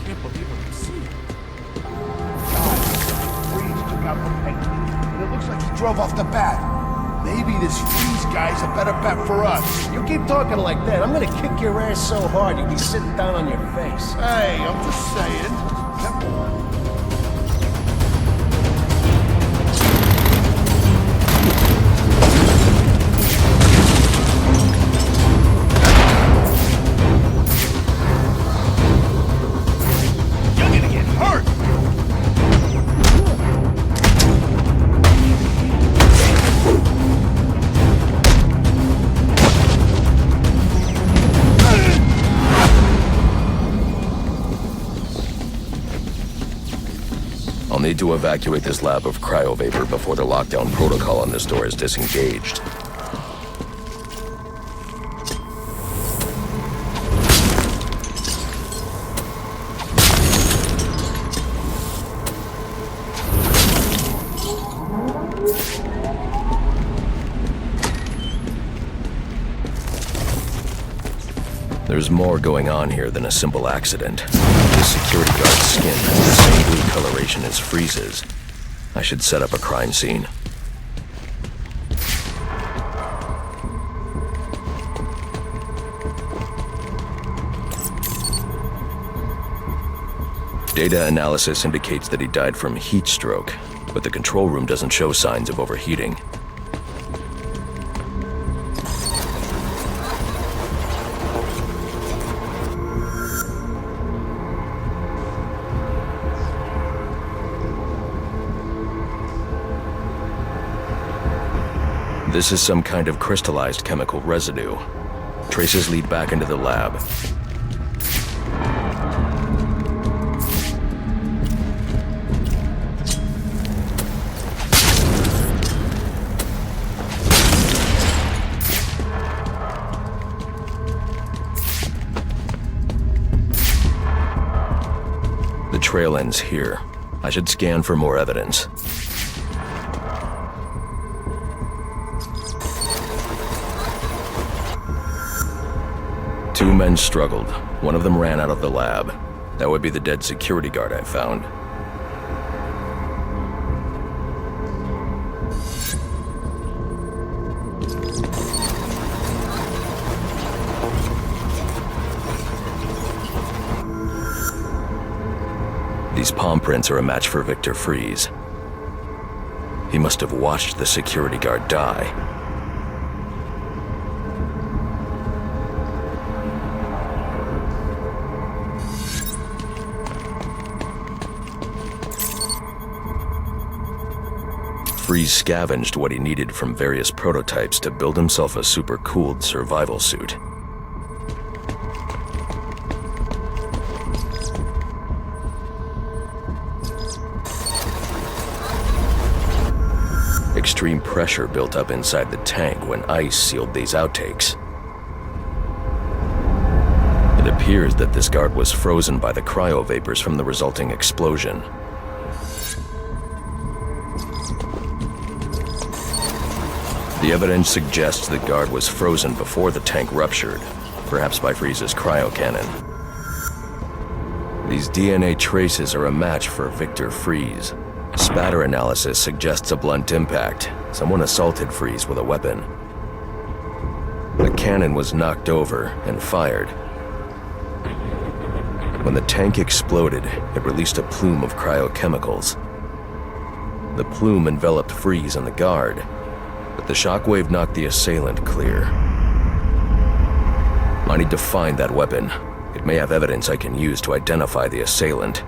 can't believe what I'm seeing. God, Freeze took out the penguin, and it looks like he drove off the bat. Maybe this Freeze guy's a better bet for us. You keep talking like that, I'm gonna kick your ass so hard you'll be sitting down on your face. Hey, I'm just saying. Come on. You're gonna get hurt! I'll need to evacuate this lab of cryovapor before the lockdown protocol on this door is disengaged. There's more going on here than a simple accident. The security guard's skin has the same blue coloration as Freeze's. I should set up a crime scene. Data analysis indicates that he died from heat stroke, but the control room doesn't show signs of overheating. This is some kind of crystallized chemical residue. Traces lead back into the lab. The trail ends here. I should scan for more evidence. Two men struggled. One of them ran out of the lab. That would be the dead security guard I found. These palm prints are a match for Victor Freeze. He must have watched the security guard die. Freeze scavenged what he needed from various prototypes to build himself a super-cooled survival suit. Extreme pressure built up inside the tank when ice sealed these outtakes. It appears that this guard was frozen by the cryovapors from the resulting explosion. The evidence suggests the guard was frozen before the tank ruptured, perhaps by Freeze's cryocannon. These DNA traces are a match for Victor Freeze. Spatter analysis suggests a blunt impact. Someone assaulted Freeze with a weapon. The cannon was knocked over and fired. When the tank exploded, it released a plume of cryochemicals. The plume enveloped Freeze and the guard, but the shockwave knocked the assailant clear. I need to find that weapon. It may have evidence I can use to identify the assailant.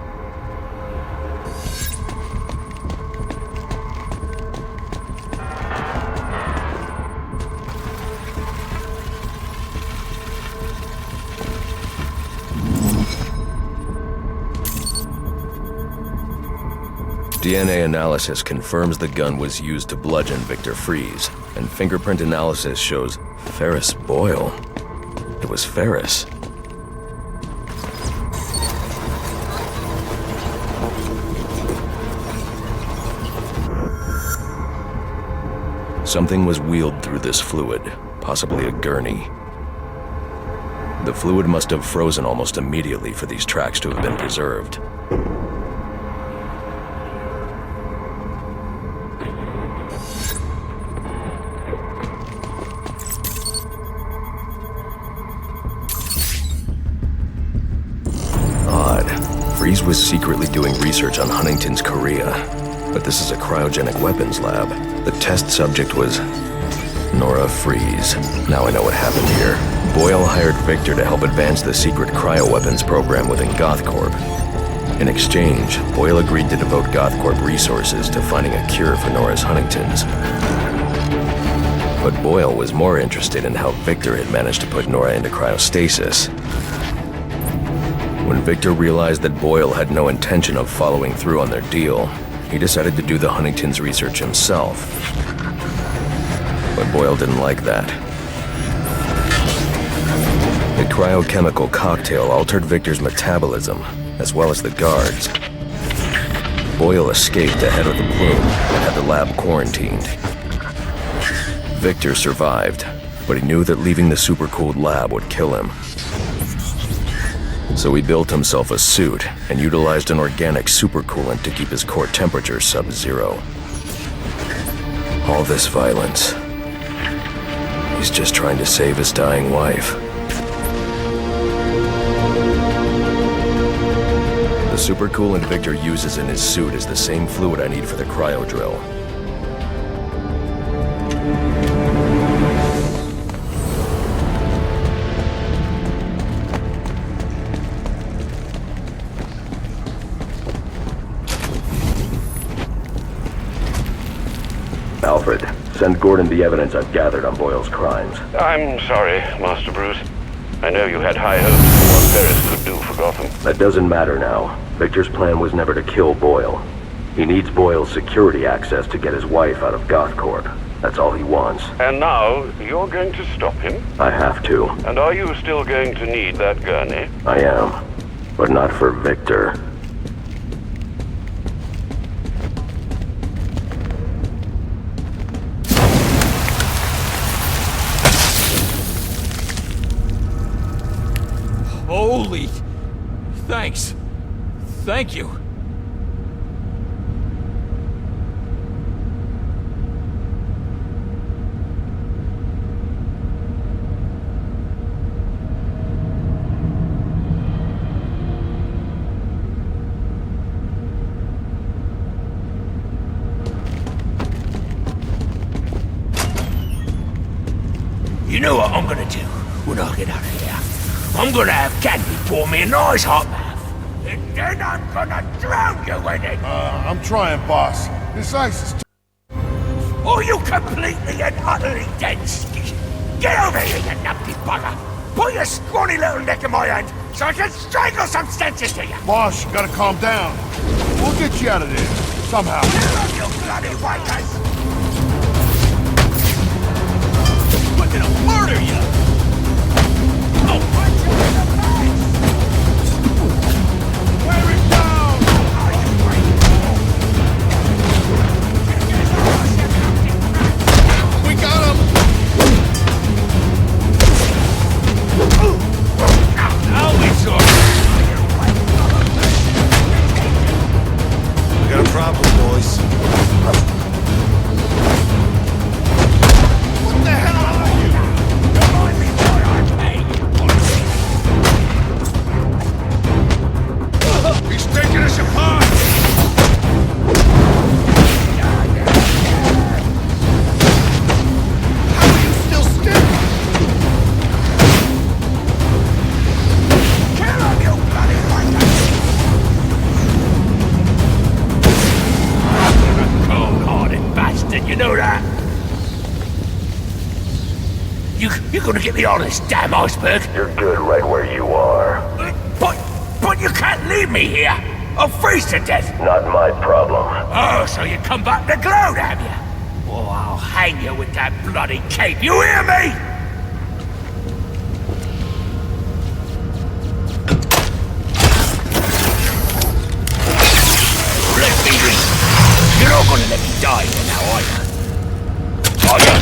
DNA analysis confirms the gun was used to bludgeon Victor Freeze, and fingerprint analysis shows Ferris Boyle. It was Ferris. Something was wheeled through this fluid, possibly a gurney. The fluid must have frozen almost immediately for these tracks to have been preserved. Freeze was secretly doing research on Huntington's chorea, but this is a cryogenic weapons lab. The test subject was Nora Freeze. Now I know what happened here. Boyle hired Victor to help advance the secret cryoweapons program within GothCorp. In exchange, Boyle agreed to devote GothCorp resources to finding a cure for Nora's Huntington's. But Boyle was more interested in how Victor had managed to put Nora into cryostasis. When Victor realized that Boyle had no intention of following through on their deal, he decided to do the Huntington's research himself. But Boyle didn't like that. The cryochemical cocktail altered Victor's metabolism, as well as the guards. Boyle escaped ahead of the plume and had the lab quarantined. Victor survived, but he knew that leaving the supercooled lab would kill him. So he built himself a suit and utilized an organic supercoolant to keep his core temperature sub-zero. All this violence. He's just trying to save his dying wife. The supercoolant Victor uses in his suit is the same fluid I need for the cryo drill. Alfred, send Gordon the evidence I've gathered on Boyle's crimes. I'm sorry, Master Bruce. I know you had high hopes for what Ferris could do for Gotham. That doesn't matter now. Victor's plan was never to kill Boyle. He needs Boyle's security access to get his wife out of GothCorp. That's all he wants. And now, you're going to stop him? I have to. And are you still going to need that gurney? I am. But not for Victor. Holy... Thanks. Thank you. You know what I'm gonna do when I get out of here? I'm gonna have Candy pour me a nice hot bath. And then I'm gonna drown you in it. I'm trying, boss. This ice is Oh, you completely and utterly dead ski. Get over here, you numpty bugger. Put your scrawny little neck in my hand so I can strangle some senses to you. Boss, you gotta calm down. We'll get you out of there. Somehow. Get up, you bloody wankers! We're gonna murder you! I'll punch you in the face! Wear it down! Are you crazy? We got him! Now it's all We got a problem, boys. What the hell are you? Remind me what I paid. He's taking us apart! How are you still standing? Kill him, you bloody wankers! You're a cold-hearted bastard, you know that? You're gonna get me on this damn iceberg? You're good right where you are. But you can't leave me here! I'll freeze to death! Not my problem. Oh, so you come back to gloat, have you? Oh, I'll hang you with that bloody cape, you hear me? Let me read. You're not gonna let me die here now, are you? Are you?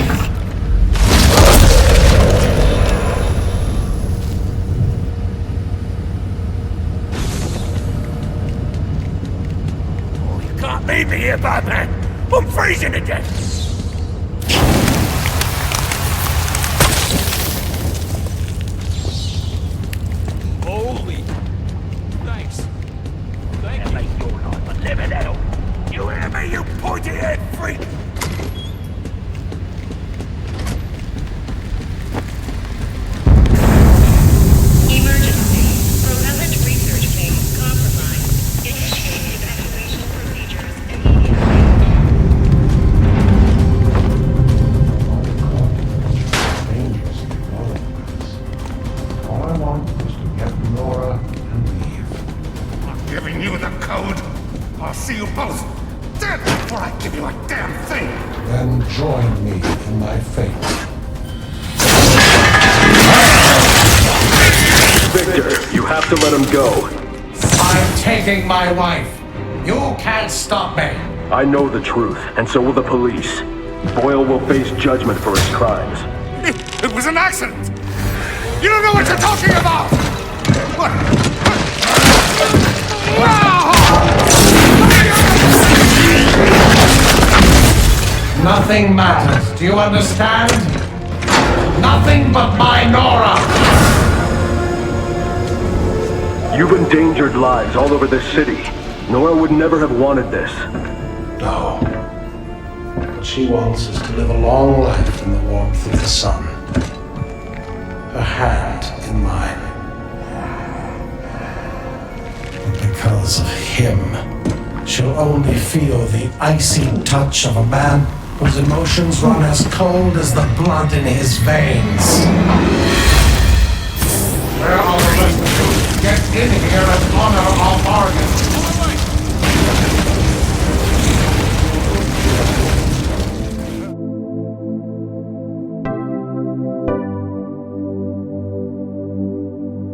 Leave me here, Batman! I'm freezing to death! Holy... Thanks. Thank you. Make your life a living hell! You hear me, you pointy-head freak? Emergency. Propellant research tank compromised. Initiate evacuation procedures immediately. Dangerous to all of us. All I want is to get Nora and leave. I'm giving you the code. I'll see you both dead before I give you a damn thing. Then join me in my fate. Victor, you have to let him go. I'm taking my wife. You can't stop me. I know the truth, and so will the police. Boyle will face judgment for his crimes. It was an accident! You don't know what you're talking about! What? Nothing matters. Do you understand? Nothing but my Nora. You've endangered lives all over this city. Nora would never have wanted this. No. What she wants is to live a long life in the warmth of the sun. Her hand in mine. And because of him, she'll only feel the icy touch of a man whose emotions run as cold as the blood in his veins. Where are the rest of you? Get in here and honor our bargain.